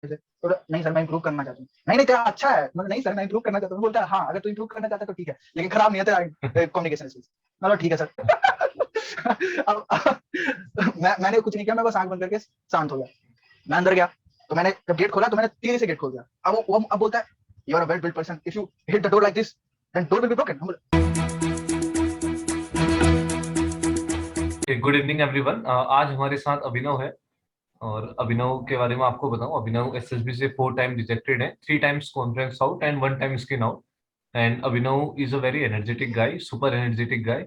थे, तो नहीं सर मैं इंप्रूव करना चाहता हूँ। नहीं नहीं तेरा अच्छा है, मतलब नहीं सर मैं इंप्रूव करना चाहता हूँ। बोलता है हाँ अगर तू इंप्रूव करना चाहता है तो ठीक है, लेकिन खराब नहीं है तेरा कम्युनिकेशन स्किल्स। मतलब ठीक है सर। अब मैंने कुछ नहीं किया, मैं बस आंख बंद करके शांत हो गया। मैं अंदर गया, तो मैंने जब गेट खोला तो मैंने तेजी से गेट खोल दिया। अब बोलता है you are a well built person, if you hit the door like this then door will be broken. Good evening everyone. आज हमारे साथ अभिनव है और अभिनव के बारे में आपको बताऊं। अभिनव एसएसबी से 4 टाइम रिजेक्टेड है, 3 times conference out and 1 time screened out. And Abhinav is a very energetic guy, super energetic guy,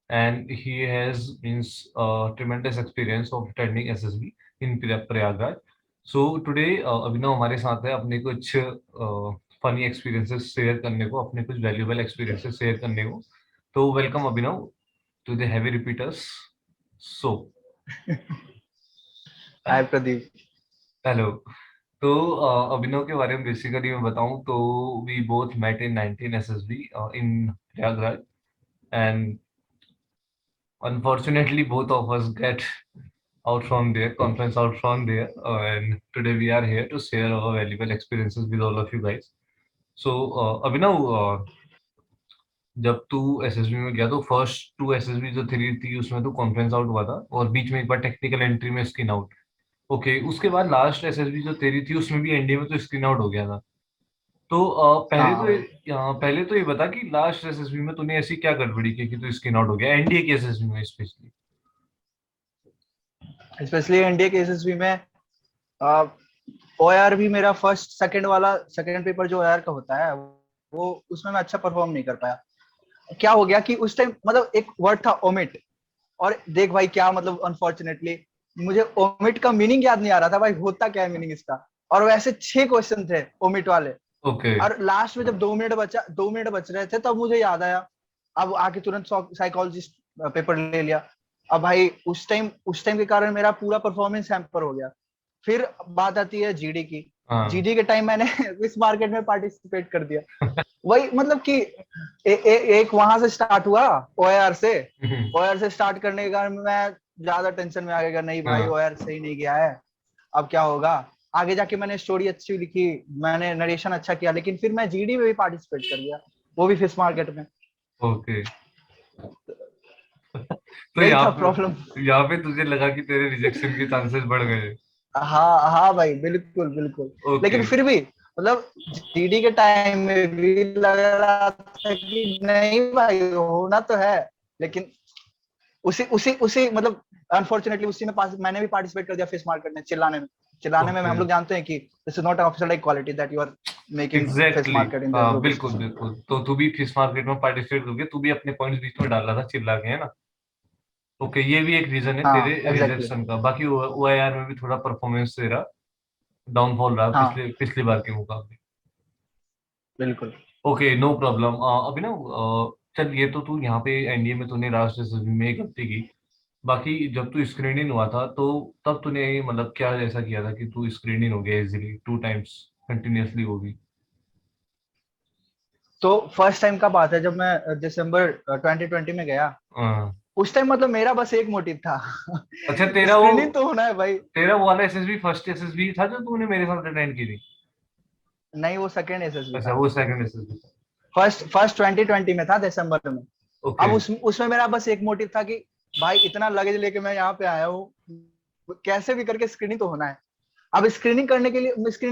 and he has means tremendous experience of attending SSB in Prayagraj. So today Abhinav हमारे साथ है अपने कुछ funny experiences share करने को, अपने कुछ valuable experiences share करने को। तो welcome Abhinav to the heavy repeaters. So hi Pradeep. Hello. तो अभिनव के बारे में बेसिकली मैं बताऊं तो we both met in 19 SSB in Prayagraj, and unfortunately both of us get out from there, conference out from there, and today we are here to share our valuable experiences with all of you guys. So अभिनव, जब तू SSB में गया तो first 2 SSB जो थी उसमें तो conference out हुआ था और बीच में एक बार टेक्निकल एंट्री में स्किन आउट। ओके, उसके बाद लास्ट एसएसबी जो तेरी थी उसमें भी एनडीए में तो स्क्रीन आउट हो गया था। तो हाँ भाई, पहले तो ये बता कि लास्ट एसएसबी में तूने ऐसी क्या गड़बड़ी की कि तू स्क्रीन आउट हो गया एनडीए की एसएसबी में स्पेशली। स्पेशली एनडीए के एसएसबी में ओआर भी मेरा फर्स्ट सेकंड वाला सेकंड पेपर जो ओआर का होता है वो उसमें मैं अच्छा परफॉर्म नहीं कर पाया। क्या हो गया कि उस टाइम मतलब एक वर्ड था ओमिट, और देख भाई क्या मतलब अनफॉर्चुनेटली मुझे ओमिट का मीनिंग याद नहीं आ रहा था भाई, होता क्या है मीनिंग इसका। और वैसे 6 क्वेश्चन थे ओमिट वाले, ओके। और लास्ट में जब 2 मिनट बच रहे थे तब मुझे याद आया। अब आके तुरंत साइकोलॉजिस्ट पेपर ले लिया। अब भाई उस टाइम के कारण मेरा पूरा परफॉर्मेंस हैम्पर हो गया। फिर बात आती है जीडी की। हाँ। जीडी के टाइम मैंने इस मार्केट में पार्टिसिपेट कर दिया। वही मतलब कि एक वहां से स्टार्ट हुआ, ओआर से। ओआर से स्टार्ट करने के कारण मैं ज्यादा टेंशन में आ गया, नहीं भाई हाँ। ओआर सही नहीं गया है, अब क्या होगा। आगे जाके मैंने स्टोरी अच्छी लिखी, मैंने नरेशन अच्छा किया, लेकिन फिर मैं जीडी में भी पार्टिसिपेट कर गया, वो भी फिश मार्केट में। ओके। तो यही यहाँ था प्रॉब्लम। पे यहाँ पे तुझे लगा कि तेरे रिजेक्शन के चांसेस बढ़ गए। हाँ हाँ भाई, बिल्कुल बिल्कुल। ओके। लेकिन फिर भी मतलब जीडी के टाइम में भी लग रहा था कि नहीं भाई होना तो है, लेकिन उसी उसी उसी मतलब अनफॉर्चुनेटली उसी में मैंने भी पार्टिसिपेट कर दिया फिश मार्केट में, चिल्लाने में ओके। हम लोग जानते हैं कि this is not an official like quality that you are making fish exactly. Market in the हाँ ग्रुप बिल्कुल डिस्कशन। बिल्कुल, तो तू भी फिश मार्केट में पार्टिसिपेट करके तू भी अपने पॉइंट्स बीच में डाल रहा था चिल्ला के, है ना। ओके, ये भी एक रीजन है तेरे हाँ एग्जैक्टली। रिजेक्शन का। बाकी ओआईआर में भी थोड़ा परफॉर्मेंस तेरा डाउनफॉल रहा हाँ पिछले पिछली बार के मुकाबले। बिल्कुल। Okay, no problem. अभी ना चल, ये तो तू यहाँ पे एनडीए में तूने लास्ट एसएसबी में एक गलती की। बाकी जब तू स्क्रीन इन हुआ था तो तब तूने मतलब क्या ऐसा किया था कि तू स्क्रीन इन हो गया इजीली 2 टाइम्स कंटिन्यूअसली वो भी। तो फर्स्ट टाइम का बात है जब मैं दिसंबर 2020 में गया। हाँ। उस टाइम मतलब मेरा बस एक मोटिव था अच्छा, तेरा वो स्क्रीनिंग तो होना है भाई। तेरा वो वाला एसएसबी फर्स्ट एसएसबी था जो तूने मेरे साथ अटेंड की थी। नहीं वो सेकेंड एसएसबी अच्छा, था। वो सेकंड एसएसबी था। फर्स्ट 2020 में था दिसंबर में। ओके। अब उसमें मेरा बस एक मोटिव था कि भाई इतना लगेज लेके मैं यहाँ पे आया हूँ, कैसे भी करके स्क्रीनिंग तो होना है। अब स्क्रीनिंग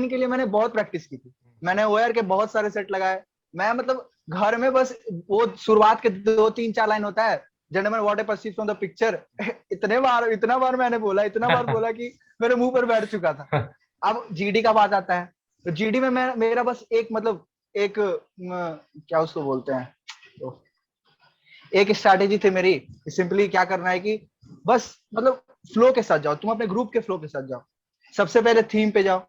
के लिए मैंने बहुत प्रैक्टिस की थी। मैंने ओआर के बहुत सारे सेट लगाए। मैं मतलब घर में बस वो शुरुआत के 2 3 4 लाइन होता है, gentleman what I perceive from the picture इतना बार मैंने बोला, इतना बार बोला कि मेरे मुंह पर बैठ चुका था। अब जीडी का बात आता है, तो जीडी में मैं मेरा बस एक मतलब एक क्या उसको बोलते हैं, तो एक स्ट्रैटेजी थी मेरी। सिंपली क्या करना है कि बस मतलब फ्लो के साथ जाओ, तुम अपने ग्रुप के फ्लो के साथ जाओ। सबसे पहले थीम पे जाओ,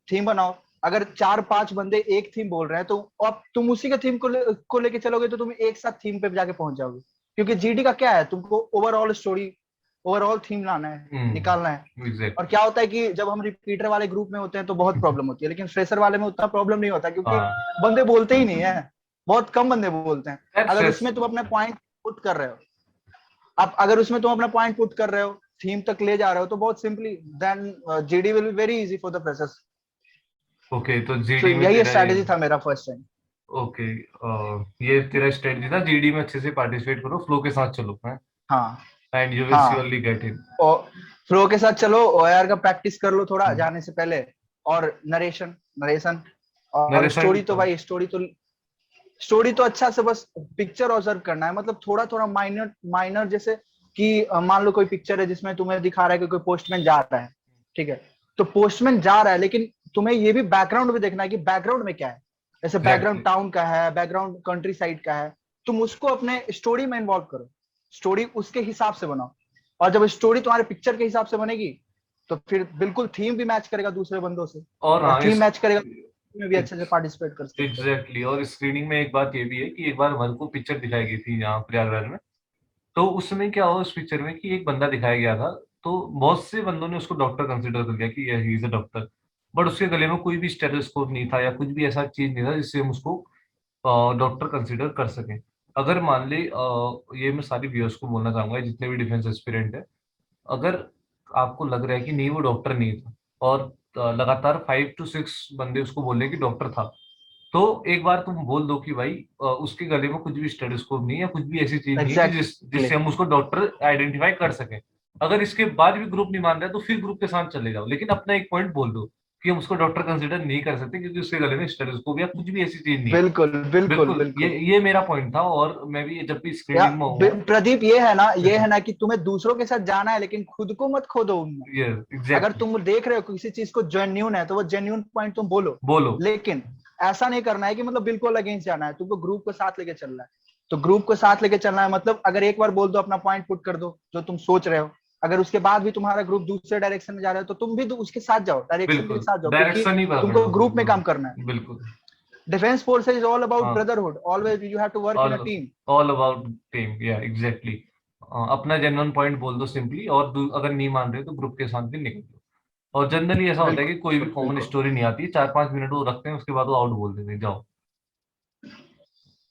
थीम बनाओ। अगर 4 5 बंदे एक थीम बोल रहे हैं तो अब तुम उसी के थीम को लेके चलोगे तो तुम एक साथ थीम पे जाके पहुंच जाओगे। क्योंकि जीडी का क्या है, तुमको ओवरऑल स्टोरी, ओवरऑल थीम लाना है, निकालना है। और एग्जैक्टली। क्या होता है कि जब हम रिपीटर वाले ग्रुप में होते हैं तो बहुत प्रॉब्लम होती है, लेकिन फ्रेशर वाले में उतना प्रॉब्लम नहीं होता, क्योंकि हाँ। बंदे बोलते ही नहीं है, बहुत कम बंदे बोलते हैं। अगर दैट्स उसमें तुम अपना पॉइंट पुट कर रहे हो, अब अगर उसमें तुम अपना पॉइंट पुट कर रहे हो, थीम तक ले जा रहे हो, तो बहुत simply then GD will be very easy for the freshers. Okay, तो तो जीडी में यही तेरा ये, स्ट्रैटेजी था मेरा फर्स्ट टाइम। ओके, ये तेरा स्ट्रेटजी था, जीडी में अच्छे से पार्टिसिपेट करो, फ्लो के साथ चलो है, हाँ एंड यू विल हाँ, श्योरली गेट इन। और फ्लो के साथ चलो, ओआर का प्रैक्टिस कर लो थोड़ा जाने से पहले, और नरेशन नरेशन और नरेशन स्टोरी तो भाई, स्टोरी तो अच्छा से बस पिक्चर ऑब्जर्व करना है, मतलब थोड़ा थोड़ा माइनर माइनर, जैसे कि मान लो कोई पिक्चर है जिसमें तुम्हें दिखा रहा है कि कोई पोस्टमैन जा रहा है, ठीक है, तो पोस्टमैन जा रहा है, लेकिन तुम्हें ये भी बैकग्राउंड भी देखना है कि बैकग्राउंड में क्या है, जैसे बैकग्राउंड एग्जैक्टली, टाउन का है, बैकग्राउंड कंट्री साइड का है, तुम उसको अपने स्टोरी में इन्वॉल्व करो, स्टोरी उसके हिसाब से बनाओ, और जब स्टोरी तुम्हारे पिक्चर के हिसाब से बनेगी तो फिर बिल्कुल थीम भी मैच करेगा दूसरे बंदों से, और और हाँ थीम इस मैच करेगा में भी अच्छे से पार्टिसिपेट कर सकते हो। एग्जैक्टली, और स्क्रीनिंग में एक बात ये भी है कि एक बार हमारे को पिक्चर दिखाई गई थी यहाँ प्रयागराज में, तो उसमें क्या हुआ उस पिक्चर में कि एक बंदा दिखाया गया था, तो बहुत से बंदों ने उसको डॉक्टर कंसिडर कर लिया कि he is a doctor, but उसके गले में कोई भी स्टेथोस्कोप नहीं था या कुछ भी ऐसा चीज नहीं था जिससे हम उसको डॉक्टर कंसिडर कर सकें। अगर मान ले ये मैं सारी व्यूअर्स को बोलना चाहूंगा जितने भी डिफेंस एस्पिरेंट है, अगर आपको लग रहा है कि नहीं वो डॉक्टर नहीं था, और लगातार 5 to 6 बंदे उसको बोले कि डॉक्टर था, तो एक बार तुम बोल दो कि भाई उसके गले में कुछ भी स्टेथोस्कोप नहीं है, कुछ भी ऐसी चीज नहीं है कि एग्जैक्टली, जिससे हम उसको डॉक्टर आइडेंटिफाई कर सकें। अगर इसके बाद भी ग्रुप नहीं मान रहा है तो फिर ग्रुप के साथ चले जाओ, लेकिन अपना एक पॉइंट बोल दो कि हम उसको डॉक्टर कंसिडर नहीं कर सकते क्योंकि उसके गले में स्टेथोस्कोप या कुछ भी ऐसी चीज नहीं है। बिल्कुल बिल्कुल बिल्कुल, बिल्कुल। ये मेरा पॉइंट था, और मैं भी जब भी या स्क्रीनिंग में हूँ। प्रदीप, ये है ना कि तुम्हें दूसरों के साथ जाना है, लेकिन खुद को मत खो दो उनमें। ये अगर एग्जैक्टली, तुम देख रहे हो किसी चीज को जेन्यून है, तो वो जेन्यून पॉइंट तुम बोलो, बोलो, लेकिन ऐसा नहीं करना है कि मतलब बिल्कुल अगेंस्ट जाना है, तुमको ग्रुप को साथ लेके चलना है। तो ग्रुप को साथ लेके चलना है मतलब, अगर एक बार बोल दो, अपना पॉइंट पुट कर दो जो तुम सोच रहे हो, अगर उसके बाद भी तुम्हारा ग्रुप दूसरे डायरेक्शन में जा रहा है, तो तुम भी उसके साथ जाओ, डायरेक्शन के बिल्कुल, साथ जाओ, क्योंकि डायरेक्शन ही तुमको पकड़ो, ग्रुप में बिल्कुल, काम करना है। बिल्कुल, defence force is all about हाँ, brotherhood, always you have to work in all a team. All about team, yeah exactly, अपना जेन्युइन पॉइंट बोल दो सिंपली, और अगर नहीं मान रहे तो ग्रुप के साथ भी निकल दो। और जनरली ऐसा होता है कि कोई भी बिल्कुल कॉमन बिल्कुल स्टोरी नहीं आती, 4-5 मिनट वो रखते हैं, उसके बाद वो आउट बोल देते हैं, जाओ।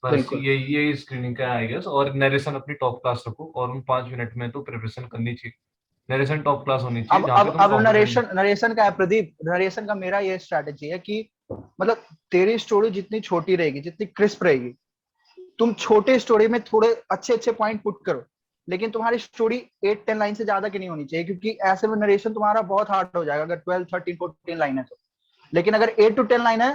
बस बिल्कुल ये स्क्रीनिंग का आई गेस, और नरेशन अपनी टॉप क्लास रखो, और उन 5 मिनट में तो प्रिपरेशन करनी चाहिए, नरेशन टॉप क्लास होनी चाहिए अब जहाँ अब पे तुम अब कॉन्फिडेंट। नरेशन नरेशन का है प्रदीप, नरेशन का मेरा ये स्ट्रैटेजी है कि मतलब तेरी स्टोरी जितनी छोटी रहेगी, जितनी क्रिस्प रहेगी, तुम छोटे स्टोरी में थोड़े अच्छे अच्छे पॉइंट पुट करो, लेकिन तुम्हारी स्टोरी 8-10 लाइन से ज्यादा की नहीं होनी चाहिए, क्योंकि ऐसे में नरेशन तुम्हारा बहुत हार्ड हो जाएगा अगर 12-13-14 लाइन है तो। लेकिन अगर 8 to 10 लाइन है,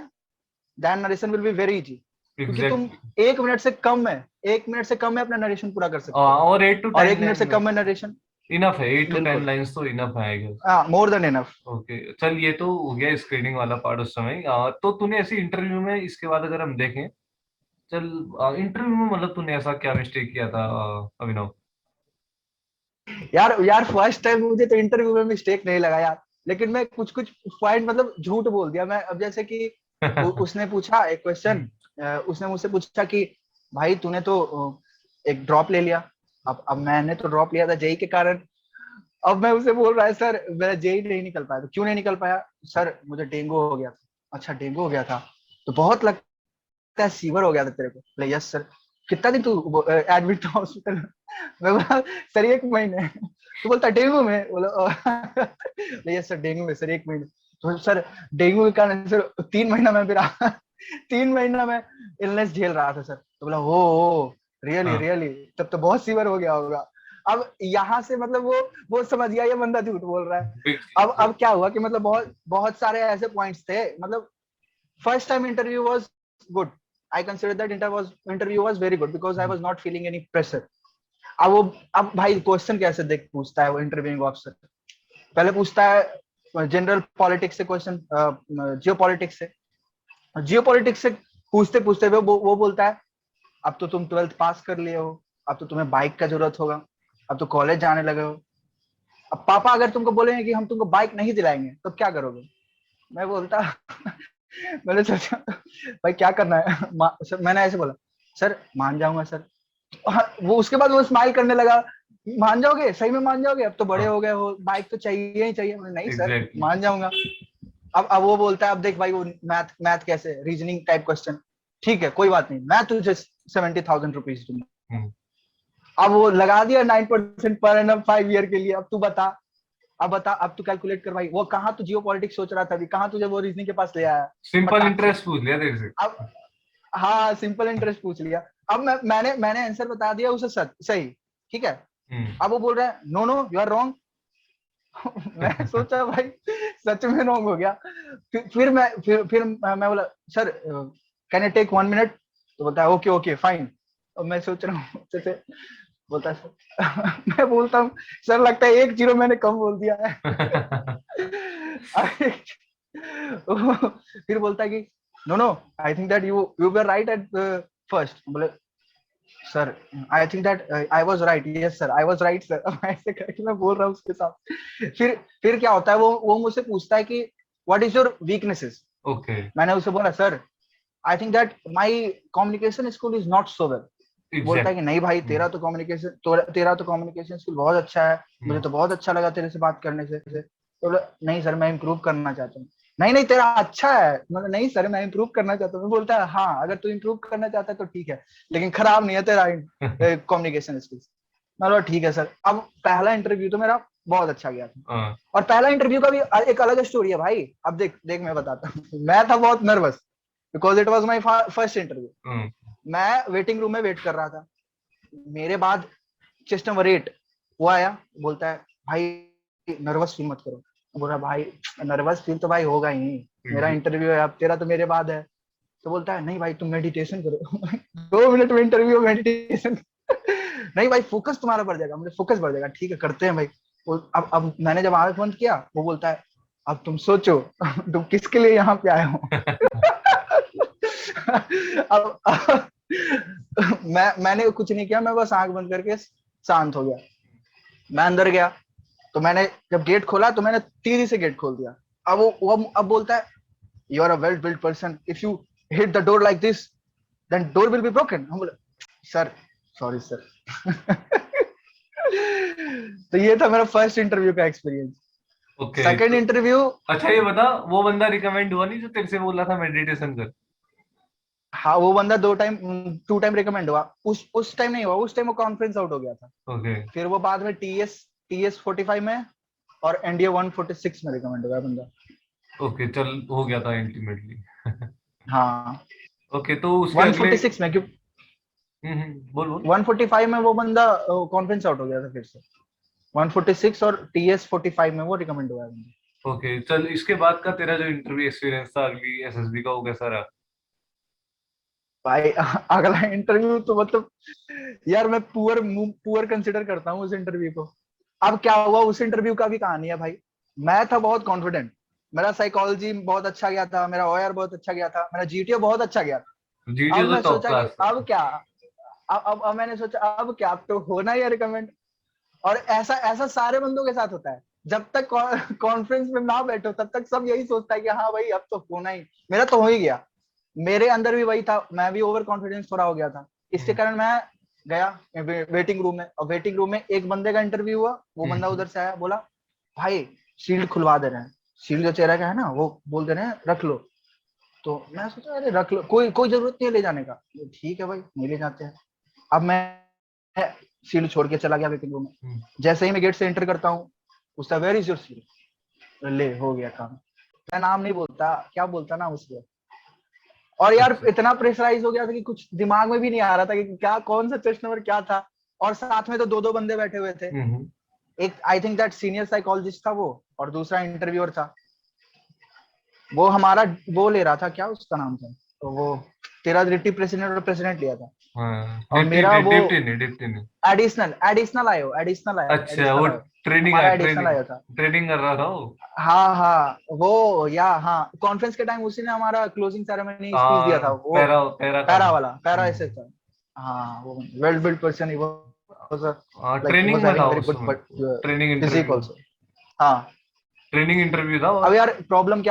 then narration will be very easy, क्योंकि तुम एग्जैक्टली, 1 मिनट से कम में अपना नरेशन पूरा कर सकते हो, और एट टू और टेन 1 मिनट से लाइन कम में नरेशन, इनफ है, 8 to 10 बिल्कुल, लाइंस तो इनफ है आई गेस। हाँ, मोर देन इनफ। ओके, चल ये तो हो गया स्क्रीनिंग वाला पार्ट उस समय। तो तूने ऐसे इंटरव्यू में इसके बाद अगर हम देखें, चल इंटरव्यू में मतलब तूने ऐसा क्या मिस्टेक किया था अभिनव? यार यार, फर्स्ट टाइम मुझे तो इंटरव्यू में मिस्टेक नहीं लगा यार, लेकिन मैं कुछ कुछ पॉइंट मतलब झूठ बोल दिया मैं। अब जैसे कि उसने पूछा एक क्वेश्चन, उसने मुझसे पूछा कि भाई तूने तो एक ड्रॉप ले लिया। अब मैंने तो ड्रॉप लिया था जेई के कारण। अब मैं उसे बोल रहा है, सर मेरा जेई नहीं निकल पाया। तो क्यों नहीं निकल पाया? सर मुझे डेंगू हो गया था। अच्छा, डेंगू हो गया था, तो बहुत लगता है फीवर हो गया था तेरे को। बोले यस सर। कितना दिन तू एडमिट था हॉस्पिटल में? मैं बोला सर 1 महीने। तो बोलता डेंगू में? बोला बोले यस सर डेंगू में सर 1 महीने। तो सर डेंगू के कारण सर 3 महीना में फिर 3 महीना में इलनेस झेल रहा था सर। तो बोला ओ रियली हाँ, रियली, तब तो बहुत सीवियर हो गया होगा। अब यहाँ से मतलब वो समझ गया ये बंदा झूठ बोल रहा है। बिग, अब क्या हुआ कि मतलब बहुत बहुत सारे ऐसे पॉइंट्स थे, मतलब first time interview was good. I consider that interview was very good because I was not feeling any pressure. अब भाई क्वेश्चन कैसे देख पूछता है वो इंटरव्यूइंग ऑफिसर? पहले पूछता है जनरल पॉलिटिक्स से क्वेश्चन, जियो पॉलिटिक्स से। जियो पॉलिटिक्स से पूछते पूछते वो बोलता है अब तो तुम 12th पास कर लिए हो, अब तो तुम्हें बाइक का जरूरत होगा, अब तो कॉलेज जाने लगे हो। अब पापा अगर तुमको बोलेंगे कि हम तुमको बाइक नहीं दिलाएंगे तो क्या करोगे? मैं बोलता मैंने सोचा भाई क्या करना है। सर मैंने ऐसे बोला, सर मान जाऊंगा सर। वो उसके बाद वो स्माइल करने लगा, मान जाओगे? सही में मान जाओगे? अब तो बड़े हाँ, हो गए हो, बाइक तो चाहिए ही चाहिए। नहीं सर एग्जैक्टली, मान जाऊंगा। अब वो बोलता है, अब देख भाई वो मैथ मैथ कैसे, रीजनिंग टाइप क्वेश्चन, ठीक है कोई बात नहीं, मैं तुझे 70,000 रुपीज दूंगा। अब वो लगा दिया 9% पर एनम 5 ईयर के लिए। अब तू बता, अब बता, अब तू कैलकुलेट कर भाई, वो कहाँ तू जियो पॉलिटिक्स सोच रहा था अभी, कहाँ तुझे वो रीजनिंग के पास ले आया? सिंपल बता। इंटरेस्ट पूछ लिया तेरे से। अब हाँ, सिंपल इंटरेस्ट पूछ लिया। अब मैंने आंसर बता दिया उसे सही, ठीक है। अब वो बोल रहा है no no you are wrong. मैं सोचा भाई सच में रॉन्ग हो गया। फिर मैं बोला sir can I take 1 minute? तो बोलता है ओके ओके फाइन। और मैं सोच रहा हूँ जैसे, बोलता है सर मैं बोलता हूँ सर लगता है 1-0 मैंने कम बोल दिया है। फिर बोलता है कि no no I think that you you were right at first. बोले sir I think that I was right, yes sir I was right sir. ऐसे करके मैं बोल रहा हूँ उसके साथ। फिर क्या होता है, वो मुझसे पूछता है कि what is your weaknesses. Okay. मैंने उसे बोला sir I think that my communication skill is not so well. बोलता है एग्जैक्ट। कि नहीं भाई तेरा तो कम्युनिकेशन स्किल बहुत अच्छा है, मुझे तो बहुत अच्छा लगा तेरे से बात करने से। तो बोला, नहीं सर मैं इम्प्रूव करना चाहता हूँ। नहीं नहीं तेरा अच्छा है। मतलब नहीं सर मैं इम्प्रूव करना चाहता हूँ। बोलता है हाँ अगर तू इम्प्रूव करना चाहता है तो ठीक है, लेकिन खराब नहीं है तेरा कम्युनिकेशन स्किल्स। मैं बोला ठीक है सर। अब पहला इंटरव्यू तो मेरा बहुत अच्छा गया था। और पहला इंटरव्यू का भी एक अलग स्टोरी है भाई। अब देख देख मैं बताता हूँ। मैं था बहुत nervous because it was my first interview. मैं वेटिंग रूम में वेट कर रहा था। मेरे बाद चेस्ट नंबर 8 वो आया। बोलता है भाई नर्वस फील मत करो। बोला भाई नर्वस फील तो भाई होगा ही, मेरा इंटरव्यू है, अब तेरा तो मेरे बाद है। तो बोलता है नहीं भाई तुम मेडिटेशन करो। 2 मिनट में इंटरव्यू मेडिटेशन। नहीं भाई फोकस तुम्हारा बढ़ जाएगा। मुझे फोकस बढ़ जाएगा, ठीक है करते हैं भाई। अब मैंने जब आंख बंद किया वो बोलता है अब तुम सोचो तुम किसके लिए यहाँ पे आए हो। अब मैंने कुछ नहीं किया, मैं बस आंख बंद करके शांत हो गया। मैं अंदर गया तो मैंने जब गेट खोला तो मैंने तेजी से गेट खोल दिया। अब अब बोलता है you are a well build person, if you hit the door like this then door will be broken. हम बोले सर सॉरी सर। तो ये था मेरा फर्स्ट इंटरव्यू का एक्सपीरियंस। ओके। सेकंड तो इंटरव्यू, अच्छा ये बता, वो बंदा रिकमेंड हुआ नहीं जो तेरे से बोला था मेडिटेशन कर? हाँ वो बंदा 2 टाइम रिकमेंड हुआ। उस टाइम नहीं हुआ, उस टाइम वो कॉन्फ्रेंस आउट हो गया था। ओके। फिर वो बाद में टीएस 45 में और एनडीए 146 में रिकमेंड हुआ बंदा। ओके चल, हो गया था अल्टीमेटली। हाँ ओके, तो उसके अगले। 146 में, क्यों बोल बोल। 145 में वो बंदा कॉन्फ्रेंस आउट हो गया था फिर से। 146 और टीएस 45 में वो रिकमेंड हुआ है बंदा। ओके चल, इसके बाद का तेरा जो इंटरव्यू एक्सपीरियंस था अगली एसएसबी का, वो कैसा रहा? भाई अगला इंटरव्यू तो मतलब यार मैं पुअर पुअर कंसिडर करता हूँ उस इंटरव्यू को। अब क्या हुआ उस इंटरव्यू का भी कहानी है भाई। मैं था बहुत कॉन्फिडेंट, मेरा साइकोलॉजी बहुत अच्छा गया था, मेरा ओआर बहुत अच्छा गया था, मेरा जीटीओ बहुत अच्छा गया था। जीटीओ अब तो मैं टॉप सोचा कि क्लास था। अब क्या, अब मैंने सोचा अब क्या, अब तो होना ही है रिकमेंड। और ऐसा ऐसा सारे बंदों के साथ होता है, जब तक कॉन्फ्रेंस में ना बैठो तब तक सब यही सोचता है कि हाँ भाई अब तो होना ही। मेरा तो हो ही गया, मेरे अंदर भी वही था, मैं भी ओवर कॉन्फिडेंस थोड़ा हो गया था। इसके कारण मैं गया वेटिंग रूम में, और वेटिंग रूम में एक बंदे का इंटरव्यू हुआ। वो बंदा उधर से आया, बोला भाई शील्ड खुलवा दे रहे हैं, शील्ड जो चेहरा का है ना वो बोल दे रहे हैं रख लो। तो मैं सोचा अरे रख लो, कोई कोई जरूरत नहीं है ले जाने का। ठीक है भाई नहीं ले जाते हैं। अब मैं शील्ड छोड़ के चला गया वेटिंग रूम में। जैसे ही मैं गेट से एंटर करता हूँ उसका वेयर इज योर शील्ड, ले हो गया काम। मैं नाम नहीं बोलता, क्या बोलता ना उसको। और यार अच्छा। इतना प्रेशराइज हो गया था कि कुछ दिमाग में भी नहीं आ रहा था कि क्या कौन सा चेस्ट नंबर क्या था। और साथ में तो दो दो बंदे बैठे हुए थे। एक आई थिंक दैट सीनियर साइकोलॉजिस्ट था वो, और दूसरा इंटरव्यूअर था। वो हमारा वो ले रहा था, क्या उसका नाम था, तो वो तेरा डिप्टी प्रेसिडेंट और प्रेसिडेंट लिया था। हाँ, और डिप्टी मेरा नहीं, वो डिप्टी नहीं, डिप्टी नहीं। एडिशनल एडिशनल आयो एडिशनल आयो अच्छा, वो एडिशनल आयो। ट्रेनिंग आया, हमारा एडिशनल ट्रेनिंग आया था। ट्रेनिंग कर रहा था वो। हाँ हाँ वो या हाँ कॉन्फ्रेंस के टाइम उसी ने हमारा क्लोजिंग सेरेमनी स्पीच दिया था वो। पैरा पैरा का पैरा था। वाला, पैरा ऐसे था। हाँ वो well build person, was a like training was में having था a very good उसमें, ट्रेनिंग physique इंटरव्यू। also। हाँ ट्रेनिंग इंटरव्यू था अब और। यार प्रॉब्लम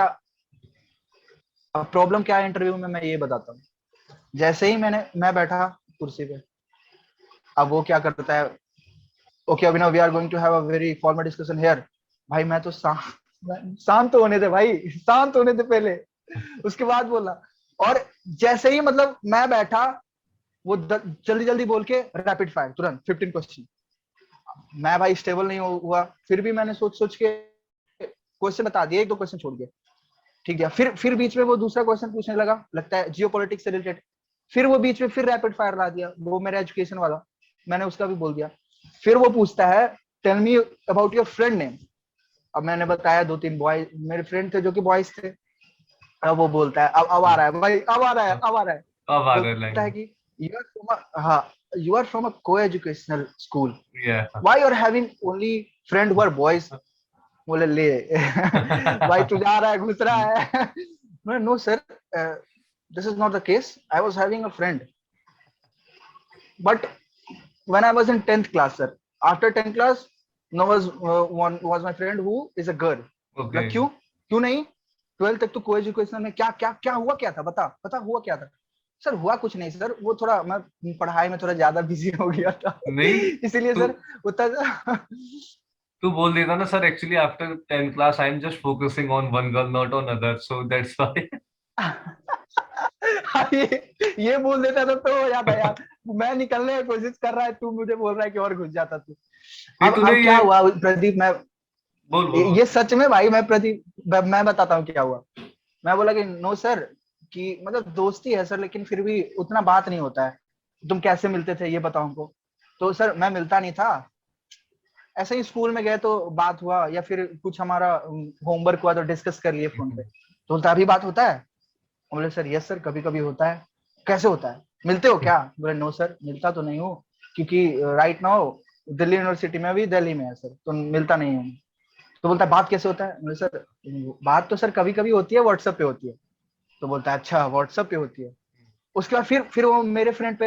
क्या है इंटरव्यू में, मैं ये बताता हूँ। जैसे ही मैं बैठा कुर्सी पे, अब वो क्या करता है, okay Abhinav we are going to have a very formal discussion here. भाई मैं तो शांत तो होने दे भाई, शांत होने दे पहले, उसके बाद बोलना। और जैसे ही मतलब मैं बैठा, वो जल्दी जल्दी बोल के रैपिड फायर तुरंत 15 क्वेश्चन। मैं भाई स्टेबल नहीं हुआ, फिर भी मैंने सोच सोच के क्वेश्चन बता दिए, एक दो क्वेश्चन छोड़ के, ठीक है। फिर बीच में वो दूसरा क्वेश्चन पूछने लगा, लगता है जियो पॉलिटिक्स से रिलेटेड। फिर वो बीच में फिर रैपिड फायर ला दिया, वो मेरा एजुकेशन वाला, मैंने उसका भी बोल दिया। फिर वो पूछता है tell me about your friend name. अब मैंने बताया दो तीन बॉय मेरे फ्रेंड थे जो कि बॉयज थे। अब वो बोलता है, अब आ रहा है भाई, अब आ रहा है, अब आ रहा है। अब आ रहा है बोलता है लाइन। कि यू आर फ्रॉम हाँ, you are from a coeducational school, या why you are having only friend who are boys. बोले ले भाई तू जा रहा है, घुस रहा है। No sir, this is not the case. I was having a friend, but when I was in 10th class, sir. After 10th class, no one was my friend who is a girl. Okay. क्यों क्यों नहीं, 12th तक तो को education में क्या क्या क्या हुआ, क्या था, बता बता हुआ क्या था। सर हुआ कुछ नहीं सर, वो थोड़ा मैं पढ़ाई में थोड़ा ज्यादा बिजी हो गया था नहीं इसीलिए तू सर उतना तू बोल देता ना sir, actually after 10th class I am just focusing on one girl not on other, so that's why. ये बोल देता तो हो जाता यार। मैं निकलने की कोशिश कर रहा है, तू मुझे बोल रहा है कि और घुस जाता तू। नहीं तूने अब क्या ये हुआ प्रदीप, मैं बोल बोल बोल। ये सच में भाई, मैं प्रदीप मैं बताता हूँ क्या हुआ। मैं बोला कि नो सर, कि मतलब दोस्ती है सर, लेकिन फिर भी उतना बात नहीं होता है। तुम कैसे मिलते थे ये बताओ हमको। तो सर मैं मिलता नहीं था, ऐसे ही स्कूल में गए तो बात हुआ, या फिर कुछ हमारा होमवर्क हुआ तो डिस्कस कर लिए फोन पे। तो बोलता अभी बात होता है। बोले सर यस सर, कभी कभी होता है। कैसे होता है, मिलते हो क्या। बोले नो सर, मिलता तो नहीं हूँ, क्योंकि राइट नाउ दिल्ली यूनिवर्सिटी में, अभी दिल्ली में है सर, तो मिलता नहीं हूँ। तो बोलता है बात कैसे होता है। बोले सर बात तो सर कभी कभी होती है, व्हाट्सएप पे होती है। तो बोलता है अच्छा व्हाट्सएप पे होती है। उसके बाद फिर वो मेरे फ्रेंड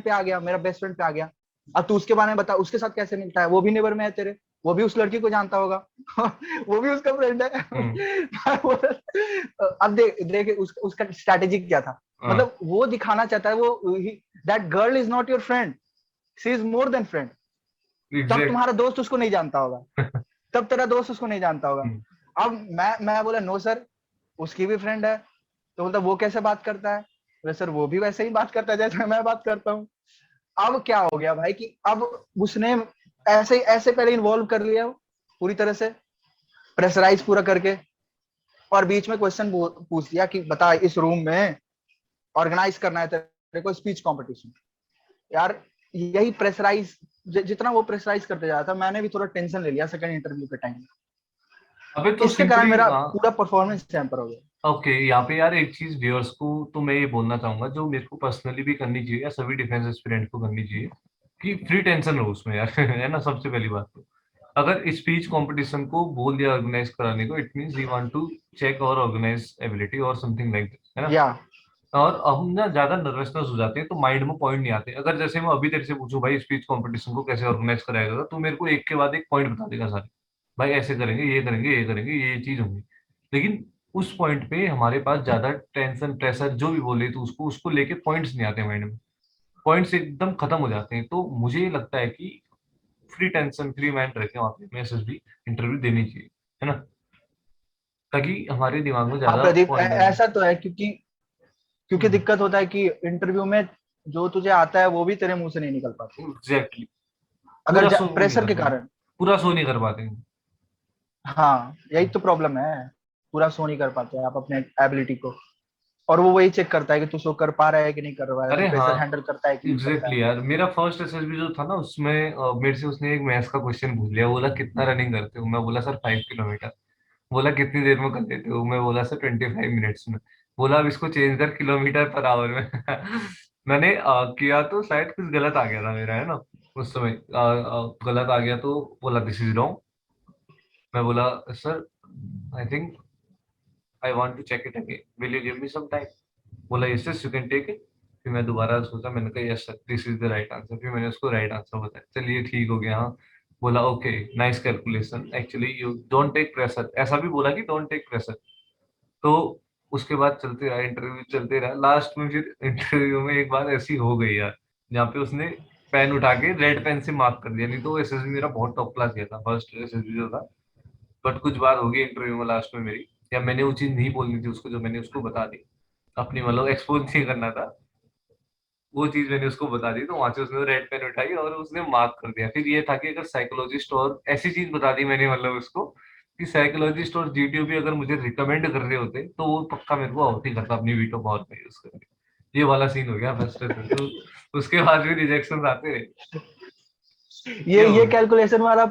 पे आ गया, मेरा बेस्ट फ्रेंड पे आ गया। अब तू उसके बारे में बता, उसके साथ कैसे मिलता है, वो भी नेबर में है तेरे, वो भी उस लड़की को जानता होगा वो भी उसका फ्रेंड है हम्म। अब देख देख उसका स्ट्रैटेजी क्या था। हाँ मतलब वो दिखाना चाहता है, वो that girl is not your friend, she is more than friend. तब एग्जैक्ट। तुम्हारा दोस्त उसको नहीं जानता होगा, तब तेरा दोस्त उसको नहीं जानता होगा। अब मैं बोला नो सर, उसकी भी फ्रेंड है। तो बोलता वो कैसे बात करता है। बोले सर वो भी वैसे ही बात करता है जैसे मैं बात करता हूँ। अब क्या हो गया भाई कि अब उसने ऐसे ऐसे पहले इन्वॉल्व कर लिया पूरी तरह से, प्रेशराइज पूरा करके। और बीच में क्वेश्चन पूछ दिया कि बता इस रूम में ऑर्गेनाइज करना है तेरे को स्पीच कंपटीशन। यार यही प्रेशराइज, जितना वो प्रेशराइज करते जा रहा था, मैंने भी थोड़ा टेंशन ले लिया सेकंड इंटरव्यू के टाइम। अबे तो इसके कारण सिंपली मेरा पूरा परफॉर्मेंस टेम्पर हो गया। ओके, यहाँ पे यार एक चीज व्यूअर्स को तो मैं ये बोलना चाहूंगा, जो मेरे को पर्सनली भी करनी चाहिए या सभी डिफेंस एस्पिरेंट को करनी चाहिए, कि फ्री टेंशन रहो उसमें यार है ना। सबसे पहली बात तो अगर स्पीच कंपटीशन को बोल दिया ऑर्गेनाइज कराने को, it means you want to check और ऑर्गेनाइज एबिलिटी और समथिंग लाइक दिस, है ना। या और हम ना ज्यादा नर्वसनेस हो जाते हैं तो माइंड में पॉइंट नहीं आते। अगर जैसे मैं अभी तेरे से पूछूं भाई स्पीच कंपटीशन को कैसे ऑर्गेनाइज कराया जाएगा, तो मेरे को एक के बाद एक पॉइंट बता देगा सारे, भाई ऐसे करेंगे, ये करेंगे, ये करेंगे, ये चीज होंगी। लेकिन उस पॉइंट पे हमारे पास ज्यादा टेंशन प्रेशर जो भी बोले तो उसको उसको लेके पॉइंट्स नहीं आते माइंड में, पॉइंट्स एकदम खत्म हो जाते हैं। तो मुझे ये लगता है कि फ्री टेंशन फ्री माइंड रखे वहां पे हमें एसएसबी इंटरव्यू देनी चाहिए, है ना, ताकि हमारे दिमाग में हाँ ज्यादा प्रदीप, पॉइंट आए। ऐसा तो है, क्योंकि क्योंकि दिक्कत होता है कि इंटरव्यू में जो तुझे आता है वो भी तेरे मुंह से नहीं निकल पाता, एग्जैक्टली। अगर पूरा शो नहीं प्रेशर कर के पाते, कारण। पूरा शो नहीं कर पाते हैं। हाँ यही तो प्रॉब्लम है, पूरा शो नहीं कर पाते आप अपने एबिलिटी को। और वो वही चेक करता है कि तू शो कर पा रहा है कि नहीं कर रहा है, तू अरे हाँ, प्रेशर हैंडल करता है कि नहीं करता है। एग्जैक्टली यार, मेरा फर्स्ट एसएसबी जो था ना उसमें मेरे से उसने एक मैथ्स का क्वेश्चन पूछ लिया, बोला कितना रनिंग करते हो, मैं बोला सर 5 किलोमीटर। बोला कितनी देर में कर लेते हो, मैं बोला सर 25 मिनट्स में। बोला अब इसको चेंज कर किलोमीटर पर आवर में मैंने किया तो शायद कुछ गलत आ गया था मेरा, है ना। उस समय गलत आ गया तो बोला दिस इज रॉन्ग। मैं बोला sir I think I want to check it again, will you give me some time. बोला yes yes you can take it. फिर मैं दोबारा सोचा, मैंने कहा yes sir this is the right answer, फिर मैंने उसको राइट आंसर बताया, चलिए ठीक हो गया हाँ। बोला okay nice calculation, actually you don't take pressure, ऐसा भी बोला कि डोंट टेक प्रेशर। तो उसके बाद चलते रहा इंटरव्यू, चलते रहा, लास्ट में फिर इंटरव्यू में एक बात ऐसी हो गई यार, जहाँ पे उसने पेन उठा के रेड पेन से मार्क कर दिया, नहीं तो एसएसबी मेरा बहुत टॉप क्लास गया था, फर्स्ट एसएसबी जो था। बट कुछ बात हो गई इंटरव्यू में लास्ट में मेरी, या मैंने वो चीज नहीं बोलनी थी उसको जो मैंने उसको बता दी, अपनी मतलब एक्सपोज नहीं करना था। वो चीज मैंने उसको बता दी, तो वहां से उसने रेड पेन उठाई और उसने मार्क कर दिया। फिर ये था कि अगर साइकोलॉजिस्ट और ऐसी चीज बता दी मैंने मतलब उसको कि साइकोलॉजिस्ट और जीटीओ भी अगर मुझे रिकमेंड कर रहे होते तो वो पक्का मेरे को आउट ही करता अपनी वीटो पावर में यूज करके। ये वाला सीन हो गया फर्स्ट में। तो उसके बाद भी रिजेक्शन आते रहे। ये ये कैलकुलेशन वाला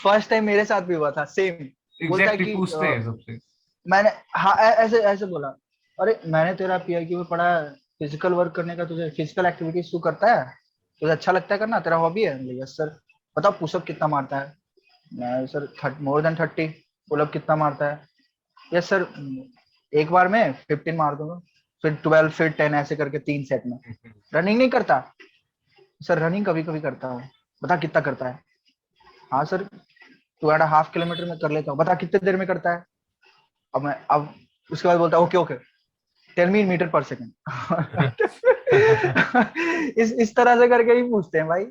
फर्स्ट टाइम मेरे साथ भी हुआ था, सेम। बोलता है एग्जैक्टली कि पूछते हैं सबसे। मैंने, हाँ ऐसे ऐसे बोला, अरे मैंने तेरा पीआईक्यू में पढ़ा है, फिजिकल वर्क करने का, तुझे फिजिकल एक्टिविटीज तू करता है, तुझे अच्छा लगता है करना, तेरा हॉबी है? Yes sir. बताओ पुशअप कितना मारता है? मैं सर मोर देन 30। पुलअप कितना मारता है? यस सर, एक बार में 15 मार दूंगा, फिर 12, फिर 10, ऐसे करके 3 सेट में। रनिंग नहीं करता? सर रनिंग कभी कभी करता हूँ। बता कितना करता है? हाँ सर 2.5 किलोमीटर में कर लेता हूँ। बता कितने देर में करता है? अब उसके बाद बोलता है okay okay, tell me in metre पर सेकंड। इस तरह से करके ही पूछते हैं भाई,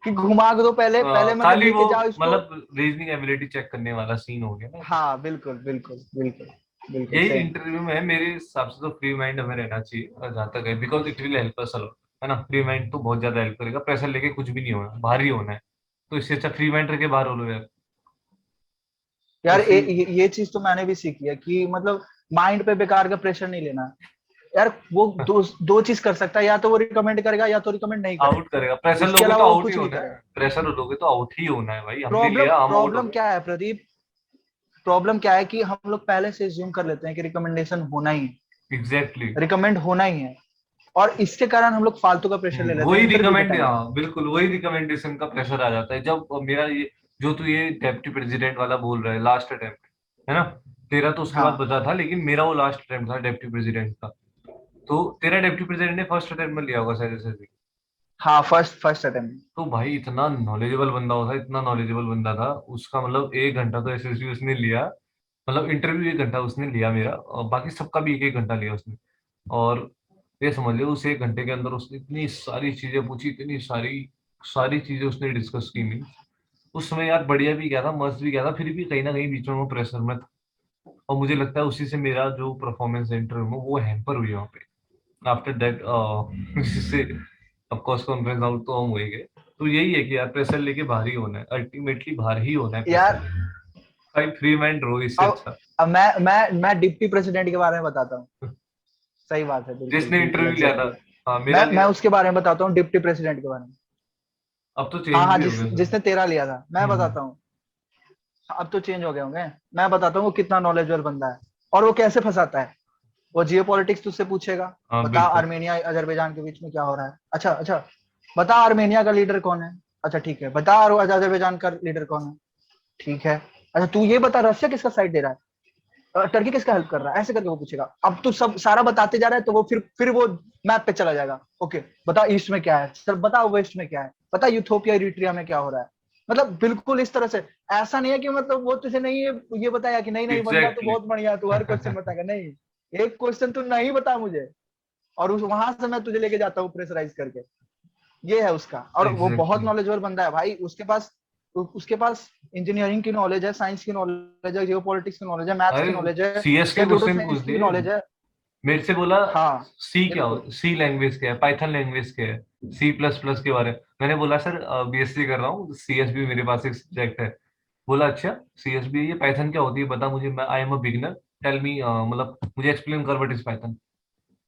कि घुमा के दो, पहले पहले मतलब खाली वो लेके जाओ इसको। मतलब रीजनिंग एबिलिटी चेक करने वाला सीन हो गया ना। हाँ बिल्कुल बिल्कुल बिल्कुल बिल्कुल यही सेम। इंटरव्यू में मेरे हिसाब से तो फ्री माइंड हमें रहना चाहिए, और जहाँ तक है because it will help us allot, है ना। फ्री माइंड तो बहुत ज्यादा हेल्प करेगा, प्रेशर लेके कुछ भी नहीं होना, बाहर ही होना है। तो इससे अच्छा फ्री माइंड रह के बाहर हो लो यार। यार ऐसी ये चीज तो मैंने भी सीखी है कि मतलब माइंड पे बेकार का प्रेशर नहीं लेना। यार वो दो दो चीज कर सकता है, या तो वो रिकमेंड करेगा या तो रिकमेंड नहीं आउट करेगा, करेगा। प्रेशर उसके लोगे तो अलावा वो आउट ही कुछ नहीं होना करेगा। है, प्रेशर लोगे तो आउट ही होना है भाई। हमने प्रॉब्लम लिया, हम आउट हो प्रॉब्लम गए। क्या है प्रदीप? प्रॉब्लम क्या है कि हम लोग पहले से ज्यूम कर लेते हैं कि रिकमेंडेशन होना ही है, एग्जैक्टली। रिकमेंड होना ही है, और इसके कारण हम लोग फालतू का प्रेशर ले लेते हैं वही इंटरव्यू के रिकमेंड, टाइम पे। हाँ बिल्कुल वही रिकमेंडेशन का प्रेशर आ जाता है जब मेरा ये जो तू ये डेप्टी प्रेसिडेंट वाला बोल रहा है लास्ट अटेम्प्ट, है ना। तेरा तो उसके बाद हाँ बचा था, लेकिन मेरा वो लास्ट अटेम्प्ट था डेप्टी प्रेसिडेंट का। तो तेरा डेप्टी प्रेसिडेंट ने फर्स्ट अटेम्प्ट में लिया होगा शायद से। हाँ, फर्स्ट फर्स्ट अटेम्प्ट। तो भाई इतना नॉलेजेबल बंदा होता, इतना नॉलेजेबल बंदा था उसका, मतलब 1 घंटा तो एसएसबी उसने लिया। मतलब इंटरव्यू 1 घंटा उसने लिया मेरा, और बाकी सबका भी 1-1 घंटा लिया उसने। और ये समझ लो उस 1 घंटे के अंदर उसने इतनी सारी चीजें पूछी, इतनी सारी सारी चीजें उसने डिस्कस की। मीन उस समय यार बढ़िया भी गया था, मस्त भी गया था, फिर भी कहीं ना कहीं बीच में वो प्रेशर में था। और मुझे लगता है उसी से मेरा जो परफॉर्मेंस है इंटरव्यू में वो हैम्पर हुई वहाँ पे। आफ्टर दैट जिससे ऑफ कोर्स कॉन्फ्रेंस आउट तो हम हो ही गए। तो यही है कि यार प्रेशर लेके बाहर ही होना है, अल्टीमेटली बाहर ही होना है प्रेशर यार लेके। भाई फ्री माइंड रहो, इससे अब अच्छा। अब मैं डिप्टी प्रेसिडेंट के बारे में बताता हूँ। सही बात है, बिल्कुल जिसने बिल्कुल इंटरव्यू लिया था। एग्जैक्टली। हाँ मेरा मैं लिया। उसके बारे में बताता हूँ, डिप्टी प्रेसिडेंट के बारे में। अब तो हाँ चेंज हाँ, भी हो गया सर। जिसने तेरा लिया था, मैं हम्म। बताता हूँ। अब तो चेंज हो गए होंगे। मैं बताता हूँ वो कितना नॉलेजेबल बंदा है, और वो कैसे फंसाता है। वो जियो पॉलिटिक्स तुझसे पूछेगा, हाँ बता बिल्कुल। आर्मेनिया अजरबैजान के बीच में क्या हो रहा है? अच्छा अच्छा। बता आर्मेनिया का लीडर कौन है? अच्छा ठीक है। बता अजरबैजान का लीडर कौन है? ठीक है। अच्छा तू ये बता रशिया किसका साइड दे रहा है, टर्की किसका हेल्प कर रहा है? ऐसे करके वो पूछेगा। अब तो सब सारा बताते जा रहा है, तो वो फिर वो मैप पे चला जाएगा। ओके बता ईस्ट में क्या है, सर बताओ वेस्ट में क्या है, बता यूथोपिया इरिट्रिया में क्या हो रहा है। मतलब बिल्कुल इस तरह से। ऐसा नहीं है कि मतलब वो तुझे नहीं ये बताया कि नहीं नहीं बंदा तो एग्जैक्टली। बहुत बढ़िया, तू हर क्वेश्चन बताएगा, नहीं, एक क्वेश्चन तू नहीं बता मुझे, और उस वहां से मैं तुझे लेके जाता हूँ प्रेशराइज करके। ये है उसका, और वो बहुत एग्जैक्टली। नॉलेजेबल बंदा है भाई। उसके पास इंजीनियरिंग की नॉलेज है, साइंस की नॉलेज है, जियो पॉलिटिक्स की नॉलेज है, मैथ्स की अरे नॉलेज है, सीएस के कंप्यूटर क्वेश्चन पूछ साइंस की भी दिए नॉलेज है। मेरे से। बोला हाँ सी क्या बिल्कुल। हो, सी लैंग्वेज क्या है, पाइथन लैंग्वेज क्या है, सी प्लस प्लस के बारे में। मैंने बोला सर बीएससी कर रहा हूँ, सीएसबी मेरे पास एक सब्जेक्ट है। बोला अच्छा सीएसबी, ये पाइथन क्या होती है बता मुझे, मैं I am a beginner, tell me, मतलब मुझे एक्सप्लेन कर व्हाट इज पाइथन।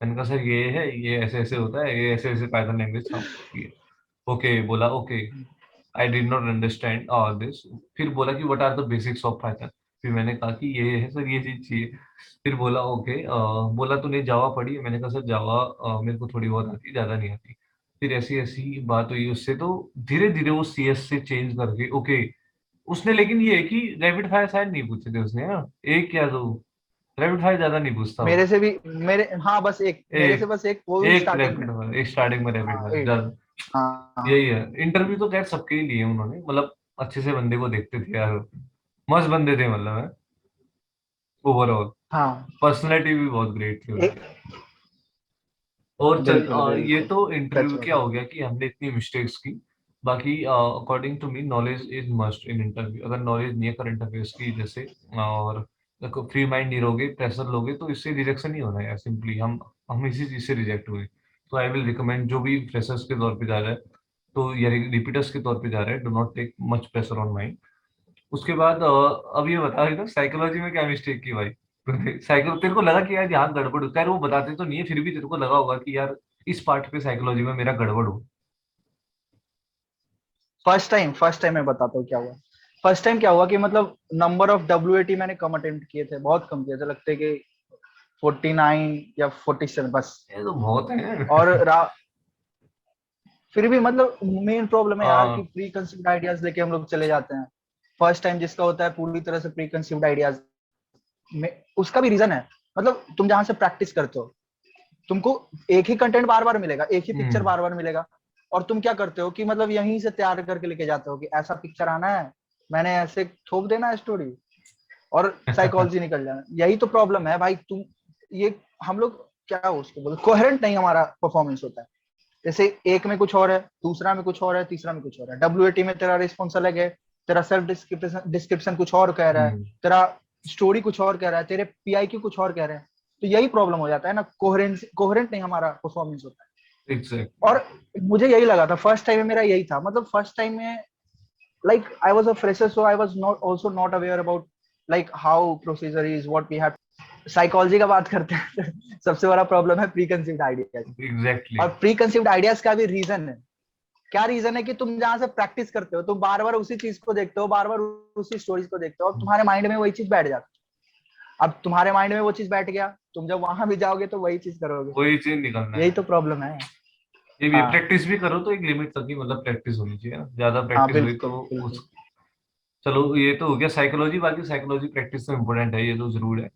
मैंने कहा सर ये है, ये ऐसे ऐसे होता है, ये ऐसे ऐसे पाइथन लैंग्वेज काम करती है। ओके बोला, okay I did not understand all this. फिर बोला कि what are the basics of Python. फिर मैंने कहा कि ये है सर, ये चीज चाहिए। फिर बोला ओके, बोला तूने जावा पढ़ी है? मैंने कहा सर जावा मेरे को थोड़ी बहुत आती, ज्यादा नहीं आती। फिर ऐसी ऐसी बात हुई उससे, तो धीरे धीरे वो सीएस से चेंज करके ओके उसने। लेकिन ये है कि रैपिड फायर शायद नहीं पूछे थे उसने, हाँ एक या दो। रैपिड फायर ज्यादा नहीं पूछता वो। मेरे से भी, मेरे हाँ बस एक, मेरे से एक बस एक, वो भी एक स्टार्टिंग रैपिड में। फायर, एक स्टार्टिंग में रैपिड हाँ फायर एक। ज्यादा। हाँ यही है। इंटरव्यू तो खैर सबके ही लिए उन्होंने, मतलब अच्छे से बंदे को देखते थे यार, मस्त बंदे थे मतलब है। ओवरऑल हाँ। पर्सनैलिटी भी बहुत ग्रेट थी उनकी। एक, और चल बिल्कुल ये बिल्कुल। तो सच इंटरव्यू क्या बात हो गया कि हमने इतनी मिस्टेक्स की। बाकी according to me knowledge is must in interview. अगर नॉलेज नहीं है करंट अफेयर्स की जैसे, और फ्री माइंड नहीं रहोगे, प्रेशर लोगे, तो इससे रिजेक्शन ही होना है यार सिंपली। हम इसी चीज से रिजेक्ट हुए। तो आई विल रिकमेंड, जो भी फ्रेशर्स के तौर पे जा रहा है तो या रिपीटर्स के तौर पे जा रहा है, do not take much pressure on mind. उसके बाद अब ये बता रही ना साइकोलॉजी में क्या मिस्टेक की भाई? साइको तेरे को लगा कि यार यहाँ गड़बड़ होता है, वो बताते तो नहीं है, फिर भी तेरे को लगा होगा कि यार इस पार्ट पे साइकोलॉजी में मेरा गड़बड़ हो। फर्स्ट टाइम मैं बताता हूँ क्या हुआ। फर्स्ट टाइम क्या हुआ कि मतलब नंबर ऑफ WAT मैंने कम अटेम्प्ट किए थे, बहुत कम किए थे, लगते कि 49 या 47 बस। ये तो बहुत है। और फिर भी मतलब मेन प्रॉब्लम है यार कि हाँ। प्री कंसीव्ड आइडियाज लेके हम लोग चले जाते हैं। फर्स्ट टाइम जिसका होता है पूरी तरह से प्री कंसीव्ड आइडियाज में, उसका भी रीजन है। मतलब तुम जहां से प्रैक्टिस करते हो, तुमको एक ही कंटेंट बार बार मिलेगा, एक ही पिक्चर बार बार मिलेगा, और तुम क्या करते हो कि मतलब यहीं से तैयार करके लेके जाते हो कि ऐसा पिक्चर आना है, मैंने ऐसे थोप देना है स्टोरी, और साइकोलॉजी निकल जाना। यही तो प्रॉब्लम है भाई। तुम ये हम लोग क्या उसको बोलते, कोहेरेंट नहीं हमारा परफॉर्मेंस होता है। जैसे एक में कुछ और है, दूसरा में कुछ और है, तीसरा में कुछ और है। WAT में तेरा रिस्पॉन्स अलग है, तेरा सेल्फ डिस्क्रिप्शन कुछ और कह रहा है, तेरा स्टोरी कुछ और कह रहा है, तेरे PIQ कुछ और कह रहे हैं। तो यही प्रॉब्लम हो जाता है ना, कोहेरेंट नहीं हमारा परफॉर्मेंस होता है। एग्जैक्टली। और मुझे यही लगा था फर्स्ट टाइम में, मेरा यही था। मतलब फर्स्ट टाइम में like I was a fresher, so I was not also not aware about like how procedure is, what we have। Psychology का बात करते हैं सबसे बड़ा प्रॉब्लम है प्री कंसीव्ड आइडियाज। एग्जैक्टली। और प्री कंसीव्ड आइडियाज का भी रीजन है। क्या रीजन है कि तुम जहां से प्रैक्टिस करते हो, तुम बार बार उसी चीज को देखते हो, बार बार उसी स्टोरीज को देखते हो, और तुम्हारे माइंड में वही चीज बैठ जाती है। अब तुम्हारे माइंड में वो चीज बैठ गया, तुम जब वहां भी जाओगे तो वही चीज करोगे। वही चीज निकलना यही है। तो प्रॉब्लम है। ये भी हाँ प्रैक्टिस भी करो तो एक लिमिट तक ही, मतलब प्रैक्टिस होनी चाहिए ना, ज्यादा हाँ, प्रैक्टिस हुई तो बिल्कुल बिल्कुल। उस। चलो ये तो हो गया साइकोलॉजी, बाकी साइकोलॉजी प्रैक्टिस तो इम्पोर्टेंट है, ये तो जरूर है।